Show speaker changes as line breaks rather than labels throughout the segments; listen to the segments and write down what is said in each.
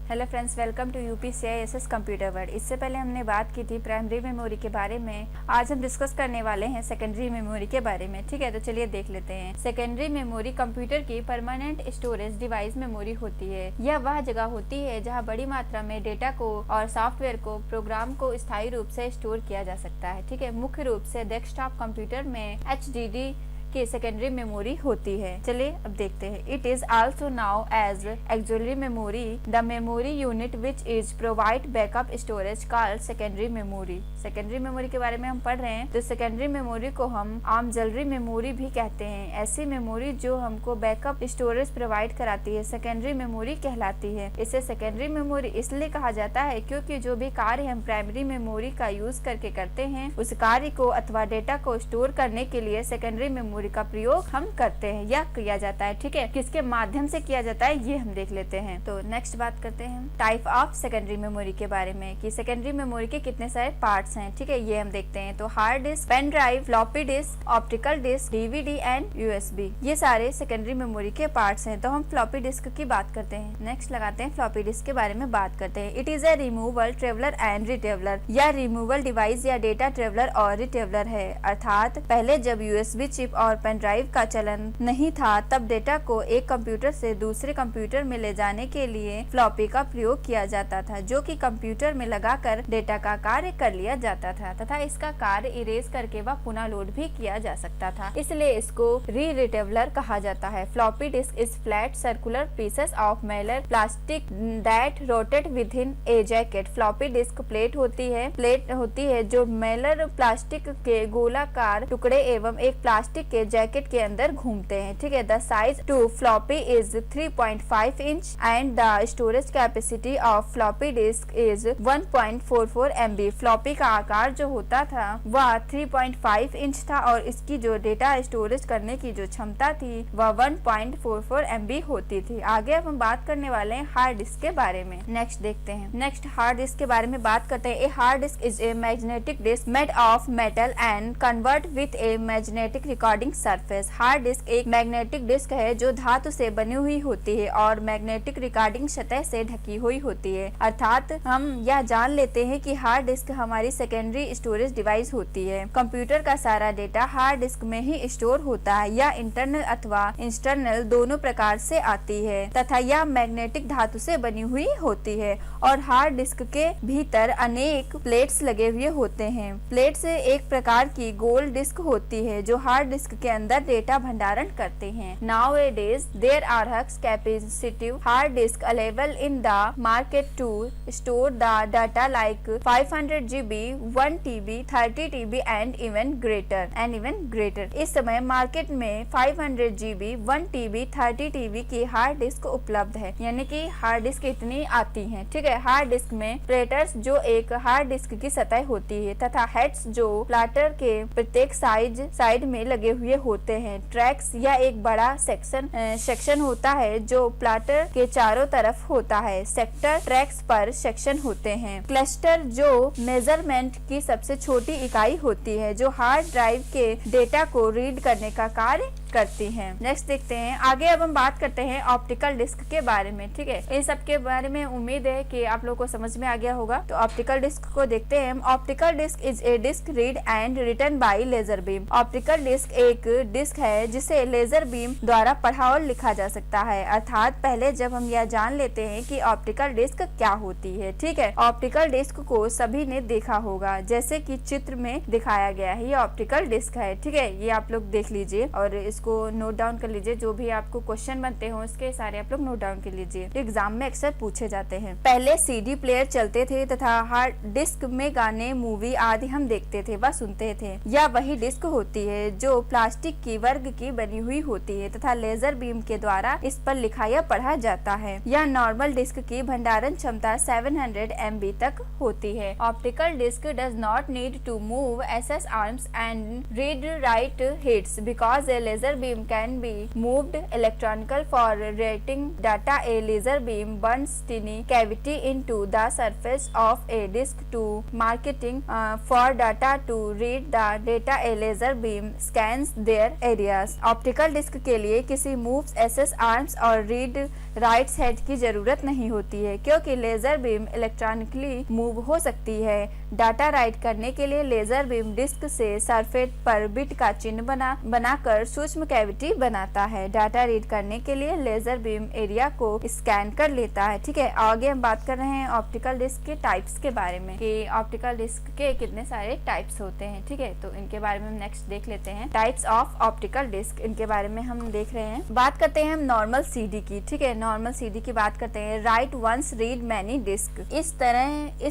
Hello friends, welcome to UPCISS computer world. इससे पहले हमने बात की थी प्राइमरी मेमोरी के बारे में। आज हम डिस्कस करने वाले हैं सेकेंडरी मेमोरी के बारे में। ठीक है, तो चलिए देख लेते हैं। सेकेंडरी मेमोरी कंप्यूटर की परमानेंट स्टोरेज डिवाइस मेमोरी होती है। यह वह जगह होती है जहां बड़ी मात्रा में डेटा को और सॉफ्टवेयर को, प्रोग्राम को स्थायी रूप से स्टोर किया जा सकता है। ठीक है, मुख्य रूप से डेस्कटॉप कंप्यूटर में HDD की सेकेंडरी मेमोरी होती है। चलिए अब देखते हैं। It is also known as auxiliary memory, the memory unit which is provide backup storage called secondary memory. Secondary memory के बारे में हम पढ़ रहे हैं, तो सेकेंडरी मेमोरी को हम ऑक्सिलरी मेमोरी भी कहते हैं। ऐसी मेमोरी जो हमको बैकअप स्टोरेज प्रोवाइड कराती है सेकेंडरी मेमोरी कहलाती है। इसे सेकेंडरी मेमोरी इसलिए कहा जाता है क्योंकि जो भी कार्य हम प्राइमरी मेमोरी का यूज करके करते हैं, उस कार्य को अथवा डेटा को स्टोर करने के लिए सेकेंडरी मेमोरी का प्रयोग हम करते हैं या किया जाता है। ठीक है, किसके माध्यम से किया जाता है ये हम देख लेते हैं। तो नेक्स्ट बात करते हैं टाइप ऑफ सेकेंडरी मेमोरी के बारे में कि सेकेंडरी मेमोरी के कितने सारे पार्ट्स हैं। ठीक है, ये हम देखते हैं। तो hard disk, pen drive, floppy disk, optical disk, DVD and USB, ये सारे सेकेंडरी मेमोरी के पार्ट्स हैं। तो हम फ्लॉपी डिस्क की बात करते हैं। नेक्स्ट लगाते हैं फ्लॉपी डिस्क के बारे में बात करते हैं। It is a removal, traveller and retriever, या रिमूवल डिवाइस या डेटा ट्रेवलर और रिट्रेवलर है। अर्थात पहले जब USB चिप और पेन ड्राइव का चलन नहीं था, तब डेटा को एक कंप्यूटर से दूसरे कंप्यूटर में ले जाने के लिए फ्लॉपी का प्रयोग किया जाता था, जो कि कंप्यूटर में लगाकर डेटा का कार्य कर लिया जाता था तथा इसका कार्य इरेज करके वह पुनः लोड भी किया जा सकता था। इसलिए इसको रिट्रेवलर कहा जाता है। Floppy disk is flat circular pieces of metal plastic that rotate with in A jacket. Floppy disk plate होती है जो मेटल प्लास्टिक के गोलाकार टुकड़े एवं एक प्लास्टिक के जैकेट के अंदर घूमते हैं। ठीक है, the size to floppy is 3.5 inch and the storage capacity of floppy disk is 1.44 MB। Floppy का आकार जो होता था वह 3.5 इंच था और इसकी जो डेटा स्टोरेज करने की जो क्षमता थी वह 1.44 MB होती थी। आगे अब हम बात करने वाले हैं हार्ड डिस्क के बारे में। नेक्स्ट देखते हैं। नेक्स्ट हार्ड डिस्क के बारे में बात करते हैं। A hard disk is a magnetic disk made of metal and convert with a magnetic recording surface. Hard disk एक मैग्नेटिक डिस्क है जो धातु से बनी हुई होती है और मैग्नेटिक रिकॉर्डिंग सतह से ढकी हुई होती है। अर्थात हम यह जान लेते हैं कि हार्ड डिस्क हमारी सेकेंडरी स्टोरेज डिवाइस होती है। कंप्यूटर का सारा डेटा हार्ड डिस्क में ही स्टोर होता है या इंटरनल अथवा एक्सटर्नल दोनों प्रकार से आती है तथा यह मैग्नेटिक धातु से बनी हुई होती है और हार्ड डिस्क के भीतर अनेक प्लेट्स लगे हुए होते हैं। प्लेट से एक प्रकार की गोल डिस्क होती है जो हार्ड डिस्क के अंदर डेटा भंडारण करते हैं। Nowadays there are capacitive hard disk available in the market to store the data like 500 GB, 1 TB, 30 TB and even greater। इस समय मार्केट में 500 GB, 1 TB, 30 TB की हार्ड डिस्क उपलब्ध है, यानी कि हार्ड डिस्क इतनी आती हैं। ठीक है, हार्ड डिस्क में प्लेटर्स जो एक हार्ड डिस्क की सतह होती है तथा हेड्स जो प्लाटर के प्रत्येक साइड में लगे हुए होते हैं। ट्रैक्स या एक बड़ा सेक्शन होता है जो प्लाटर के चारों तरफ होता है। सेक्टर ट्रैक्स पर सेक्शन होते हैं। क्लस्टर जो मेजरमेंट की सबसे छोटी इकाई होती है जो हार्ड ड्राइव के डेटा को रीड करने का कार्य करती हैं। नेक्स्ट देखते हैं। आगे अब हम बात करते हैं ऑप्टिकल डिस्क के बारे में। ठीक है, इन सब के बारे में उम्मीद है कि आप लोगों को समझ में आ गया होगा। तो ऑप्टिकल डिस्क को देखते हैं। Optical disk is a disk read and written by laser beam. Optical disk एक डिस्क है जिसे लेजर बीम द्वारा पढ़ा और लिखा जा सकता है। अर्थात पहले जब हम यह जान लेते हैं कि ऑप्टिकल डिस्क क्या होती है। ठीक है, ऑप्टिकल डिस्क को सभी ने देखा होगा, जैसे कि चित्र में दिखाया गया है। ये ऑप्टिकल डिस्क है। ठीक है, ये आप लोग देख लीजिए और इसको नोट डाउन कर लीजिए। जो भी आपको क्वेश्चन बनते हो उसके सारे आप लोग नोट डाउन कर लीजिए, एग्जाम में अक्सर पूछे जाते हैं। पहले CD प्लेयर चलते थे तथा हार्ड डिस्क में गाने, मूवी आदि हम देखते थे व सुनते थे। यह वही डिस्क होती है जो प्लास्टिक की वर्ग की बनी हुई होती है तथा लेजर बीम के द्वारा इस पर लिखा या पढ़ा जाता है। यह नॉर्मल डिस्क की भंडारण क्षमता 700 MB तक होती है। Optical disk does not need to move SS arms and read write heads because a laser laser beam can be moved electronical for writing data. A laser beam burns tiny cavity into the surface of a disk to marketing for data to read the data. A laser beam scans their areas. Optical disk के लिए किसी moves SS arms और read writes head की जरूरत नहीं होती है, क्योंकि लेजर बीम इलेक्ट्रॉनिकली मूव हो सकती है। डाटा राइट करने के लिए लेजर बीम डिस्क से सरफेस पर बिट का चिन्ह बनाकर सूक्ष्म कैविटी बनाता है। डाटा रीड करने के लिए लेजर बीम एरिया को स्कैन कर लेता है। ठीक है, आगे हम बात कर रहे हैं ऑप्टिकल डिस्क के टाइप्स के बारे में कि ऑप्टिकल डिस्क के कितने सारे टाइप्स होते हैं। ठीक है, तो इनके बारे में हम नेक्स्ट देख लेते हैं। टाइप्स ऑफ ऑप्टिकल डिस्क, इनके बारे में हम देख रहे हैं। बात करते हैं हम नॉर्मल सीडी की। ठीक है, नॉर्मल सीडी की बात करते हैं। Write once read many disk. इस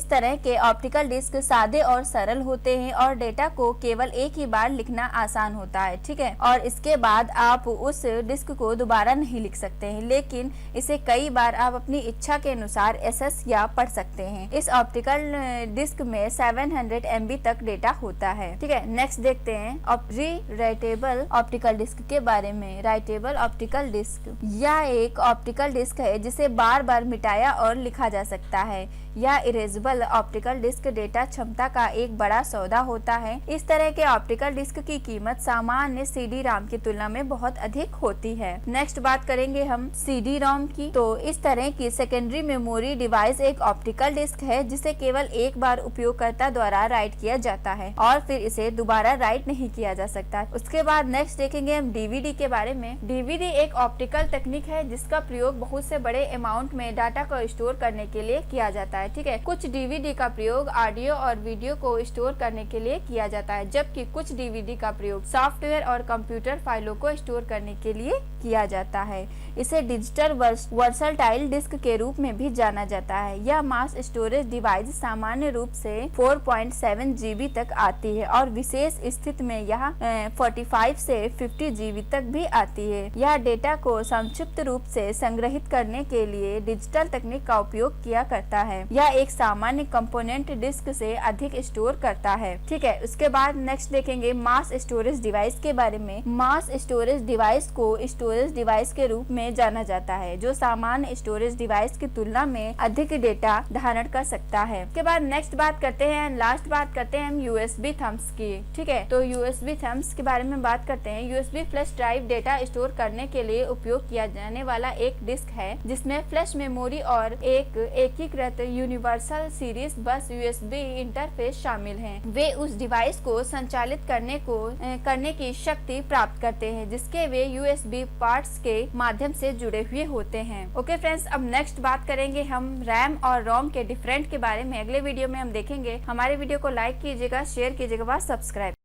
तरह के ऑप्टिकल डिस्क सादे और सरल होते हैं और डेटा को केवल एक ही बार लिखना आसान होता है। ठीक है, और इसके बाद आप उस डिस्क को दोबारा नहीं लिख सकते हैं, लेकिन इसे कई बार आप अपनी इच्छा के अनुसार एक्सेस या पढ़ सकते हैं। इस ऑप्टिकल डिस्क में 700 MB तक डेटा होता है। ठीक है, नेक्स्ट देखते हैं राइटेबल ऑप्टिकल डिस्क के बारे में। राइटेबल ऑप्टिकल डिस्क यह एक ऑप्टिकल डिस्क है जिसे बार बार मिटाया और लिखा जा सकता है। यह इरेजेबल ऑप्टिकल डिस्क डेटा क्षमता का एक बड़ा सौदा होता है। इस तरह के ऑप्टिकल डिस्क की कीमत सामान्य सीडी रोम की तुलना में बहुत अधिक होती है। नेक्स्ट बात करेंगे हम सीडी रोम की। तो इस तरह की सेकेंडरी मेमोरी डिवाइस एक ऑप्टिकल डिस्क है जिसे केवल एक बार उपयोगकर्ता द्वारा राइट किया जाता है और फिर इसे दोबारा राइट नहीं किया जा सकता। उसके बाद नेक्स्ट देखेंगे हम डीवीडी के बारे में। डीवीडी एक ऑप्टिकल तकनीक है जिसका प्रयोग बहुत से बड़े अमाउंट में डाटा को स्टोर करने के लिए किया जाता है। ठीक है, कुछ डीवीडी का प्रयोग ऑडियो और वीडियो को स्टोर करने के लिए किया जाता है, जबकि कुछ डीवीडी का प्रयोग सॉफ्टवेयर और कंप्यूटर फाइलों को स्टोर करने के लिए किया जाता है। इसे डिजिटल वर्सटाइल डिस्क के रूप में भी जाना जाता है। यह मास स्टोरेज डिवाइस सामान्य रूप से 4.7 GB तक आती है और विशेष स्थिति में यह 45 से 50 GB तक भी आती है। यह डेटा को संक्षिप्त रूप से संग्रहित करने के लिए डिजिटल तकनीक का उपयोग किया करता है। यह एक सामान्य कंपोनेंट डिस्क से अधिक स्टोर करता है। ठीक है, उसके बाद नेक्स्ट देखेंगे मास स्टोरेज डिवाइस के बारे में। मास स्टोरेज डिवाइस को स्टोरेज डिवाइस के रूप में जाना जाता है जो सामान्य स्टोरेज डिवाइस की तुलना में अधिक डेटा धारण कर सकता है। उसके बाद नेक्स्ट बात करते हैं, लास्ट बात करते हैं हम यूएसबी थम्ब्स की। ठीक है, तो यूएसबी थम्ब्स के बारे में बात करते हैं। USB flash drive data store करने के लिए उपयोग किया जाने वाला एक डिस्क है जिसमें फ्लैश मेमोरी और एक एकीकृत यूनिवर्सल सीरीज बस यूएसबी इंटरफेस शामिल हैं। वे उस डिवाइस को संचालित करने की शक्ति प्राप्त करते हैं जिसके वे यूएसबी पार्ट्स के माध्यम से जुड़े हुए होते हैं। ओके फ्रेंड्स, अब नेक्स्ट बात करेंगे हम रैम और रोम के डिफरेंट के बारे में। अगले वीडियो में हम देखेंगे। हमारे वीडियो को लाइक कीजिएगा, शेयर कीजिएगा व सब्सक्राइब